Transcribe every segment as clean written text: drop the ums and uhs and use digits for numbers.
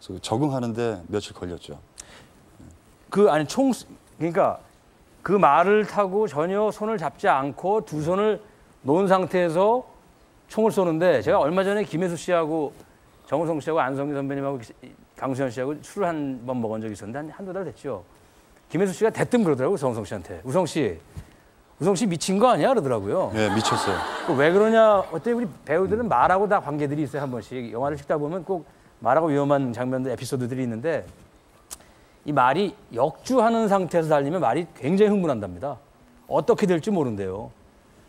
그래서 적응하는데 며칠 걸렸죠. 아니 그러니까 그 말을 타고 전혀 손을 잡지 않고 두 손을 놓은 상태에서 총을 쏘는데 제가 얼마 전에 김혜수 씨하고 정우성 씨하고 안성기 선배님하고 강수현 씨하고 술을 한 번 먹은 적이 있었는데 한두 달 됐죠. 김혜수 씨가 대뜸 그러더라고요. 정우성 씨한테. 우성 씨 미친 거 아니야? 그러더라고요. 네, 미쳤어요. 왜 그러냐? 어때 우리 배우들은 말하고 다 관계들이 있어요. 한 번씩. 영화를 찍다 보면 꼭 말하고 위험한 장면들, 에피소드들이 있는데 이 말이 역주하는 상태에서 달리면 말이 굉장히 흥분한답니다. 어떻게 될지 모른대요.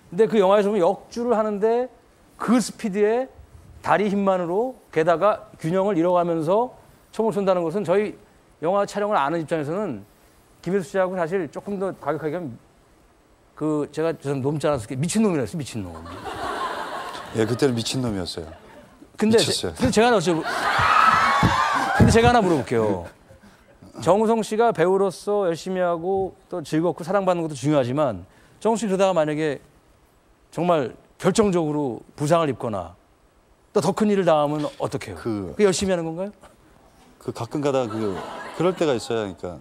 근데 그 영화에서 보면 역주를 하는데 그 스피드에 다리 힘만으로 게다가 균형을 잃어가면서 총을 쏜다는 것은 저희 영화 촬영을 아는 입장에서는 김혜수 씨하고 사실 조금 더 과격하게 하면 제가 놈지 않았을 미친놈이랬어요. 미친놈. 예, 그때는 미친놈이었어요. 근데 미쳤어요. 근데 제가 하나 물어볼게요. 정우성 씨가 배우로서 열심히 하고 또 즐겁고 사랑받는 것도 중요하지만 정우성 씨 그러다가 만약에 정말 결정적으로 부상을 입거나 또 더 큰 일을 당하면 어떡해요? 그 열심히 하는 건가요? 가끔가다 그럴 때가 있어요. 그러니까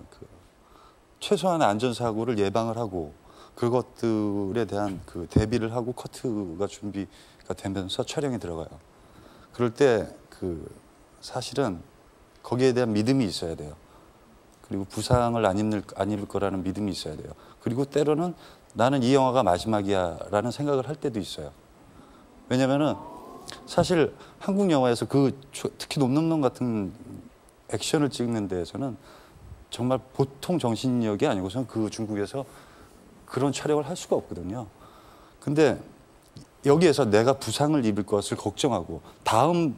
최소한의 안전사고를 예방을 하고 그것들에 대한 대비를 하고 커트가 준비가 되면서 촬영에 들어가요. 그럴 때 사실은 거기에 대한 믿음이 있어야 돼요. 그리고 부상을 안 입을 거라는 믿음이 있어야 돼요. 그리고 때로는 나는 이 영화가 마지막이야라는 생각을 할 때도 있어요. 왜냐면은 사실 한국 영화에서 특히 놈놈놈 같은 액션을 찍는 데에서는 정말 보통 정신력이 아니고선 중국에서 그런 촬영을 할 수가 없거든요. 근데 여기에서 내가 부상을 입을 것을 걱정하고 다음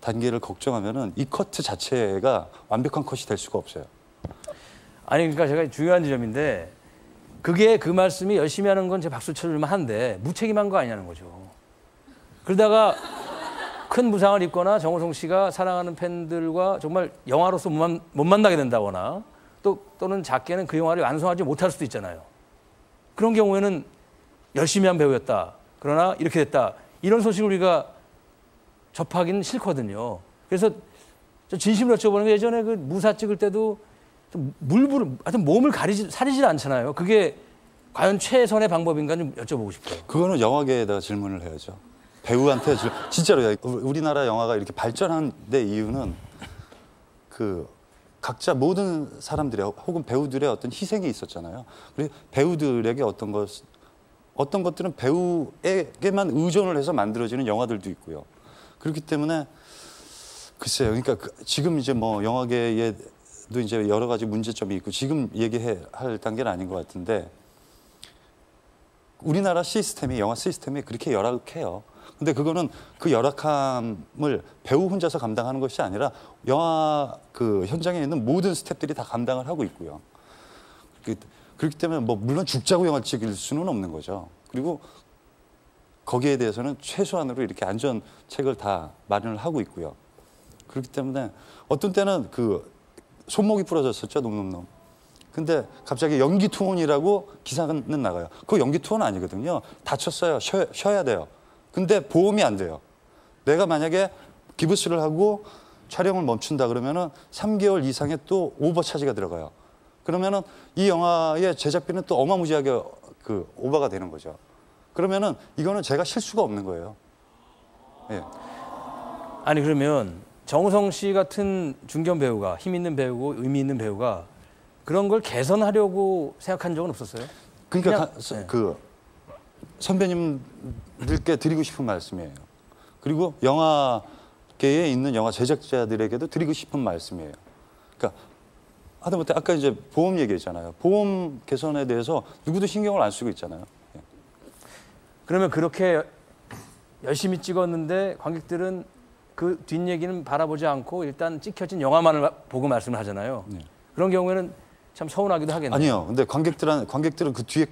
단계를 걱정하면은 이 커트 자체가 완벽한 컷이 될 수가 없어요. 아니 그러니까 제가 중요한 지점인데 그 말씀이 열심히 하는 건 제 박수 쳐줄만 한데 무책임한 거 아니냐는 거죠. 그러다가 큰 부상을 입거나 정우성 씨가 사랑하는 팬들과 정말 영화로서 못 만나게 된다거나 또는 작게는 그 영화를 완성하지 못할 수도 있잖아요. 그런 경우에는 열심히 한 배우였다. 그러나 이렇게 됐다. 이런 소식을 우리가 접하기는 싫거든요. 그래서 진심으로 여쭤보는 게 예전에 무사 찍을 때도 하여튼 몸을 사리질 않잖아요. 그게 과연 최선의 방법인가 좀 여쭤보고 싶어요. 그거는 영화계에다가 질문을 해야죠. 배우한테 진짜로 우리나라 영화가 이렇게 발전한 데 이유는 각자 모든 사람들의 혹은 배우들의 어떤 희생이 있었잖아요. 그리고 배우들에게 어떤 것들은 배우에게만 의존을 해서 만들어지는 영화들도 있고요. 그렇기 때문에 글쎄요. 그러니까 지금 이제 영화계에도 이제 여러 가지 문제점이 있고 지금 얘기할 단계는 아닌 것 같은데 우리나라 영화 시스템이 그렇게 열악해요. 근데 그거는 그 열악함을 배우 혼자서 감당하는 것이 아니라 영화 현장에 있는 모든 스태프들이 다 감당을 하고 있고요. 그렇기 때문에 물론 죽자고 영화를 찍을 수는 없는 거죠. 그리고 거기에 대해서는 최소한으로 이렇게 안전책을 다 마련을 하고 있고요. 그렇기 때문에 어떤 때는 손목이 부러졌었죠, 놈놈놈. 근데 갑자기 연기 투혼이라고 기사는 나가요. 그거 연기 투혼 아니거든요. 다쳤어요. 쉬어야 돼요. 근데 보험이 안 돼요. 내가 만약에 기부스를 하고 촬영을 멈춘다 그러면은 3개월 이상의 또 오버 차지가 들어가요. 그러면은 이 영화의 제작비는 또 어마무지하게 오버가 되는 거죠. 그러면은 이거는 제가 실수가 없는 거예요. 예. 아니 그러면 정우성 씨 같은 중견 배우가 힘 있는 배우고 의미 있는 배우가 그런 걸 개선하려고 생각한 적은 없었어요? 그러니까 선배님들께 드리고 싶은 말씀이에요. 그리고 영화계에 있는 영화 제작자들에게도 드리고 싶은 말씀이에요. 그러니까 하다못해 아까 이제 보험 얘기했잖아요. 보험 개선에 대해서 누구도 신경을 안 쓰고 있잖아요. 예. 그러면 그렇게 열심히 찍었는데 관객들은 그 뒷얘기는 바라보지 않고 일단 찍혀진 영화만을 보고 말씀을 하잖아요. 네. 그런 경우에는 참 서운하기도 하겠네요. 아니요. 근데 관객들은 그 뒤에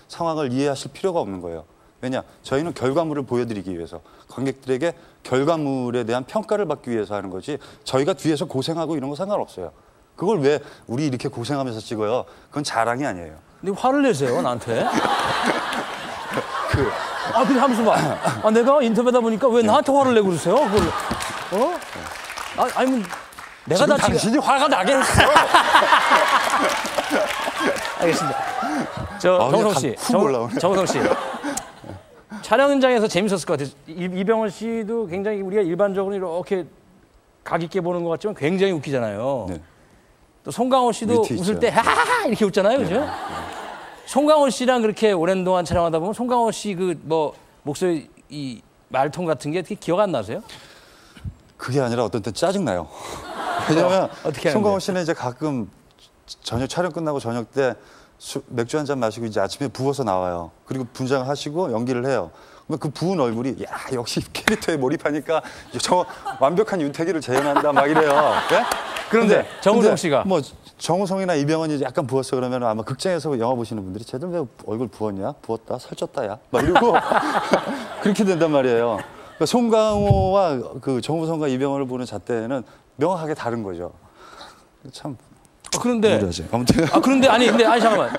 상황을 이해하실 필요가 없는 거예요. 왜냐? 저희는 결과물을 보여드리기 위해서 관객들에게 결과물에 대한 평가를 받기 위해서 하는 거지 저희가 뒤에서 고생하고 이런 거 상관없어요. 그걸 왜 우리 이렇게 고생하면서 찍어요? 그건 자랑이 아니에요. 근데 화를 내세요, 나한테. 근데 잠시만. 내가 인터뷰하다 보니까 왜 나한테 화를 내고 그러세요? 아니 뭐 내가 지금 다 지금 당신이 화가 나게 했어. 알겠습니다. 저 정우성 씨, 정우성 씨. 촬영 현장에서 재밌었을 것 같아요. 이병헌 씨도 굉장히 우리가 일반적으로 이렇게 각 있게 보는 것 같지만 굉장히 웃기잖아요. 네. 또 송강호 씨도 위트 웃을 있죠. 때 하하하 이렇게 웃잖아요, 그죠? 송강호 씨랑 그렇게 오랜 동안 촬영하다 보면 송강호 씨 그 뭐 목소리 이 말통 같은 게 어떻게 기억 안 나세요? 그게 아니라 어떤 때 짜증 나요. 왜냐면 어떻게 송강호 씨는 이제 가끔 저녁 촬영 끝나고 저녁 때 맥주 한 잔 마시고 이제 아침에 부어서 나와요. 그리고 분장하시고 연기를 해요. 그러면 그 부은 얼굴이 야 역시 캐릭터에 몰입하니까 저 완벽한 윤태기를 재현한다 막 이래요. 예? 그런데 정우성 씨가 뭐 정우성이나 이병헌이 약간 부었어 그러면 아마 극장에서 영화 보시는 분들이 쟤들 왜 얼굴 부었냐? 부었다 살쪘다 야. 막 이러고 그렇게 된단 말이에요. 그러니까 송강호와 그 정우성과 이병헌을 보는 잣대는 명확하게 다른 거죠. 참. 그런데 우려하지. 아무튼 그런데 아니 잠깐만.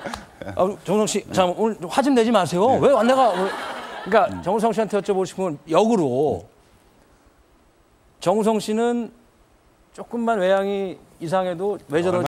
정우성 씨, 잠깐 오늘 화 좀 내지 마세요. 네. 왜 내가 오늘 그러니까 정우성 씨한테 여쭤보고 싶은 건 역으로 정우성 씨는 조금만 외양이 이상해도 왜 저러지?